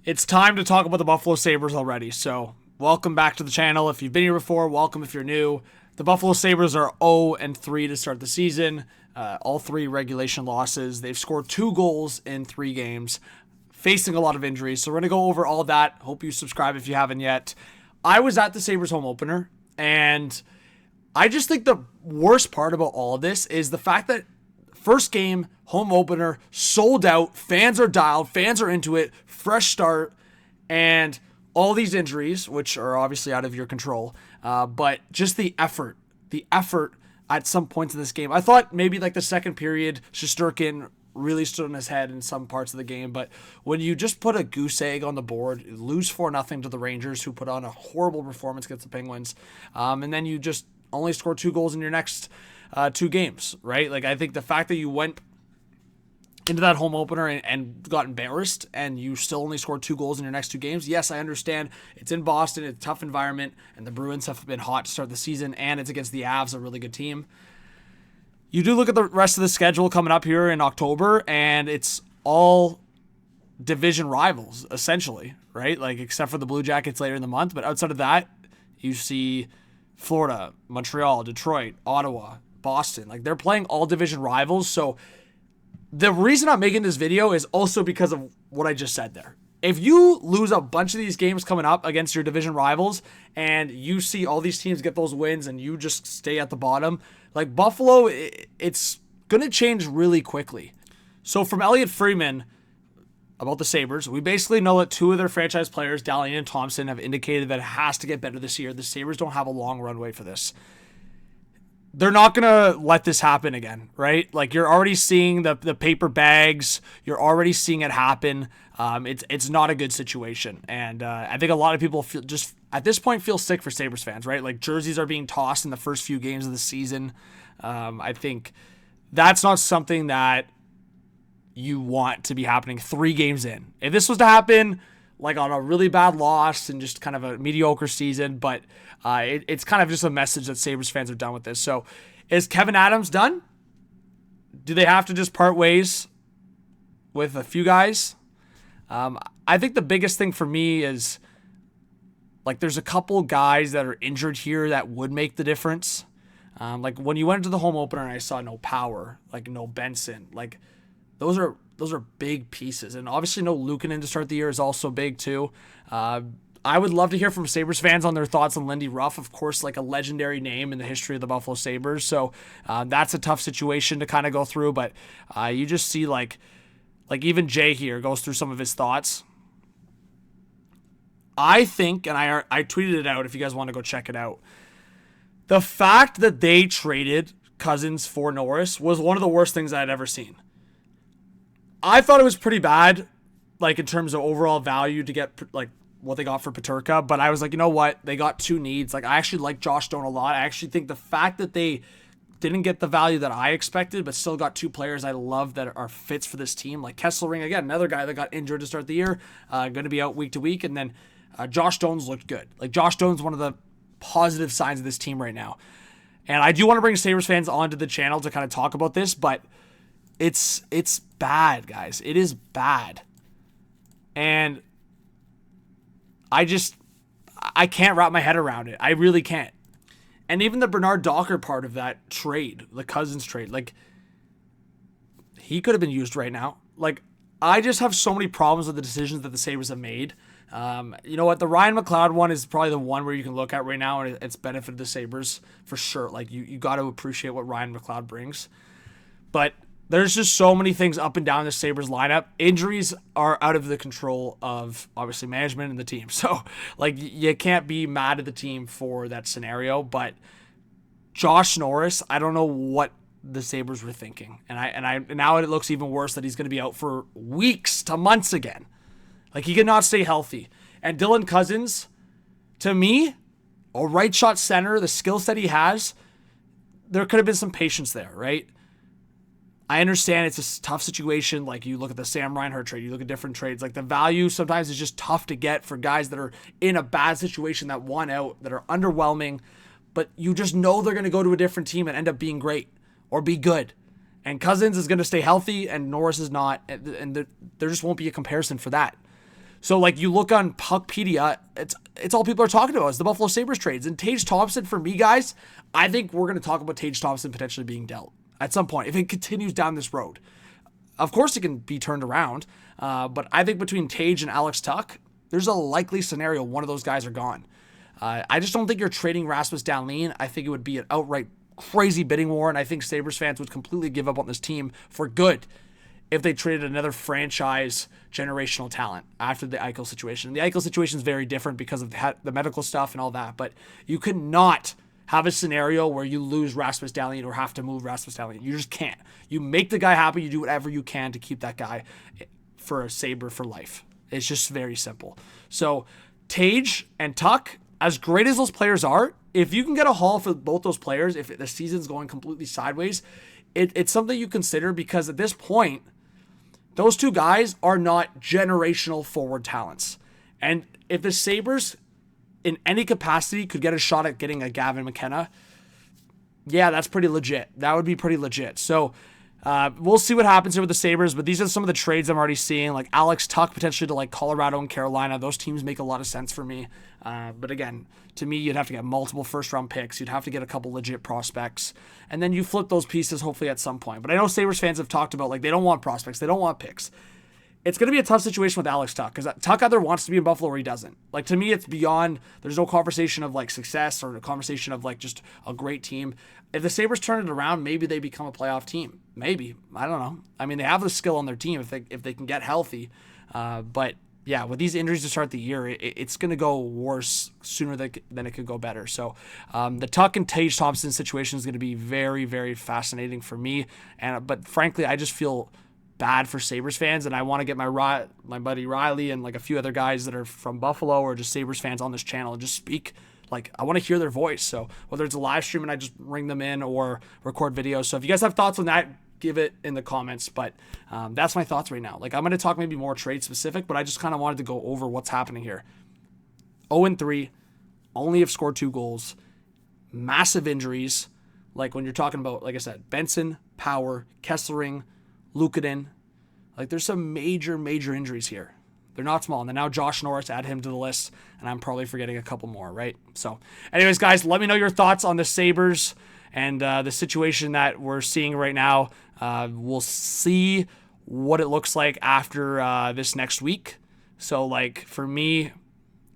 It's time to talk about the Buffalo Sabres already, so welcome back to the channel. If you've been here before, welcome if you're new. The Buffalo Sabres are 0-3 to start the season, all 3 regulation losses. They've scored 2 goals in 3 games, facing a lot of injuries, so we're going to go over all that. Hope you subscribe if you haven't yet. I was at the Sabres home opener, and I just think the worst part about all of this is the fact that first game, home opener, sold out, fans are dialed, fans are into it, fresh start, and all these injuries, which are obviously out of your control, but just the effort at some points in this game. I thought maybe like the second period, Shesterkin really stood on his head in some parts of the game, but when you just put a goose egg on the board, lose 4-0 to the Rangers, who put on a horrible performance against the Penguins, and then you just only score 2 goals in your next 2 games, right? Like, I think the fact that you went into that home opener and got embarrassed and you still only scored 2 goals in your next 2 games. Yes, I understand. It's in Boston. It's a tough environment, and the Bruins have been hot to start the season, and it's against the Avs, a really good team. You do look at the rest of the schedule coming up here in October, and it's all division rivals, essentially, right? Like, except for the Blue Jackets later in the month. But outside of that, you see Florida, Montreal, Detroit, Ottawa, Boston. Like, they're playing all division rivals, so the reason I'm making this video is also because of what I just said there. If you lose a bunch of these games coming up against your division rivals and you see all these teams get those wins and you just stay at the bottom, like Buffalo, it's going to change really quickly. So from Elliot Friedman about the Sabres, we basically know that 2 of their franchise players, Dalian and Thompson, have indicated that it has to get better this year. The Sabres don't have a long runway for this. They're not going to let this happen again, right? Like, you're already seeing the paper bags. You're already seeing it happen. It's not a good situation. And I think a lot of people feel just at this point feel sick for Sabres fans, right? Like, jerseys are being tossed in the first few games of the season. I think that's not something that you want to be happening 3 games in. If this was to happen like on a really bad loss and just kind of a mediocre season, but it's kind of just a message that Sabres fans are done with this. So is Kevin Adams done? Do they have to just part ways with a few guys? I think the biggest thing for me is, like, there's a couple guys that are injured here that would make the difference. Like, when you went into the home opener and I saw no Power, like no Benson, like those are big pieces. And obviously no Luukkonen to start the year is also big too. I would love to hear from Sabres fans on their thoughts on Lindy Ruff, of course, like a legendary name in the history of the Buffalo Sabres. So that's a tough situation to kind of go through. But you just see like even Jay here goes through some of his thoughts. I think, and I tweeted it out if you guys want to go check it out, the fact that they traded Cousins for Norris was one of the worst things I had ever seen. I thought it was pretty bad, like in terms of overall value to get like what they got for Peterka, but I was like, you know what? They got 2 needs. Like, I actually like Josh Stone a lot. I actually think the fact that they didn't get the value that I expected, but still got 2 players I love that are fits for this team, like Kesselring, again, another guy that got injured to start the year, going to be out week to week, and then Josh Stone's looked good. Like, Josh Stone's one of the positive signs of this team right now. And I do want to bring Sabres fans onto the channel to kind of talk about this, but it's bad, guys. It is bad. And I can't wrap my head around it. I really can't. And even the Bernard Docker part of that trade, the Cousins trade, like, he could have been used right now. Like, I just have so many problems with the decisions that the Sabres have made. You know what? The Ryan McLeod one is probably the one where you can look at right now, and it's benefited the Sabres for sure. Like, you got to appreciate what Ryan McLeod brings. But there's just so many things up and down the Sabres lineup. Injuries are out of the control of, obviously, management and the team. So, like, you can't be mad at the team for that scenario. But Josh Norris, I don't know what the Sabres were thinking. And now it looks even worse that he's going to be out for weeks to months again. Like, he cannot stay healthy. And Dylan Cousins, to me, a right shot center, the skill set he has, there could have been some patience there, right? I understand it's a tough situation. Like, you look at the Sam Reinhart trade, you look at different trades. Like, the value sometimes is just tough to get for guys that are in a bad situation that won out, that are underwhelming, but you just know they're going to go to a different team and end up being great or be good. And Cousins is going to stay healthy and Norris is not, and there just won't be a comparison for that. So, like, you look on Puckpedia, it's all people are talking about is the Buffalo Sabres trades. And Tage Thompson, for me, guys, I think we're going to talk about Tage Thompson potentially being dealt at some point if it continues down this road. Of course, it can be turned around, but I think between Tage and Alex Tuch, there's a likely scenario one of those guys are gone. I just don't think you're trading Rasmus Dahlin. I think it would be an outright crazy bidding war, and I think Sabres fans would completely give up on this team for good if they traded another franchise generational talent after the Eichel situation. And the Eichel situation is very different because of the medical stuff and all that, but you could not have a scenario where you lose Rasmus Dahlin or have to move Rasmus Dahlin. You just can't. You make the guy happy. You do whatever you can to keep that guy for a Sabre for life. It's just very simple. So Tage and Tuch, as great as those players are, if you can get a haul for both those players, if the season's going completely sideways, it's something you consider, because at this point, those two guys are not generational forward talents. And if the Sabres, in any capacity, could get a shot at getting a Gavin McKenna, yeah, that's pretty legit. That would be pretty legit. So we'll see what happens here with the Sabres, but these are some of the trades I'm already seeing, like Alex Tuch potentially to like Colorado and Carolina. Those teams make a lot of sense for me. But again, to me, you'd have to get multiple first-round picks. You'd have to get a couple legit prospects. And then you flip those pieces hopefully at some point. But I know Sabres fans have talked about, like, they don't want prospects. They don't want picks. It's going to be a tough situation with Alex Tuch, because Tuch either wants to be in Buffalo or he doesn't. Like, to me, it's beyond, there's no conversation of, like, success or a conversation of, like, just a great team. If the Sabres turn it around, maybe they become a playoff team. Maybe. I don't know. I mean, they have the skill on their team if they can get healthy. But, yeah, with these injuries to start the year, it's going to go worse sooner than it could go better. So the Tuch and Tage Thompson situation is going to be very, very fascinating for me. But frankly, I just feel bad for Sabres fans, and I want to get my buddy Riley and like a few other guys that are from Buffalo or just Sabres fans on this channel and just speak. Like, I want to hear their voice. So whether it's a live stream and I just ring them in or record videos. So if you guys have thoughts on that, give it in the comments. But that's my thoughts right now. Like, I'm going to talk maybe more trade specific, but I just kind of wanted to go over what's happening here. 0-3, only have scored 2 goals, massive injuries. Like, when you're talking about, like I said, Benson, Power, Kesslering, Luukkonen. Like, there's some major, major injuries here. They're not small. And then now Josh Norris, add him to the list, and I'm probably forgetting a couple more, right? So anyways, guys, let me know your thoughts on the Sabres and the situation that we're seeing right now. We'll see what it looks like after this next week. So, like, for me,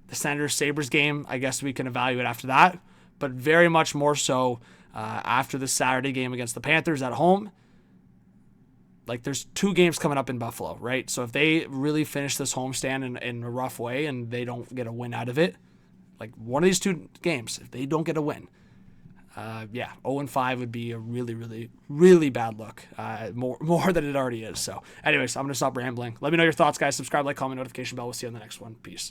the Senators-Sabres game, I guess we can evaluate after that. But very much more so after the Saturday game against the Panthers at home. Like, there's 2 games coming up in Buffalo, right? So if they really finish this homestand in a rough way and they don't get a win out of it, like one of these 2 games, if they don't get a win, 0-5 would be a really, really, really bad look, more than it already is. So anyways, I'm going to stop rambling. Let me know your thoughts, guys. Subscribe, like, comment, notification bell. We'll see you on the next one. Peace.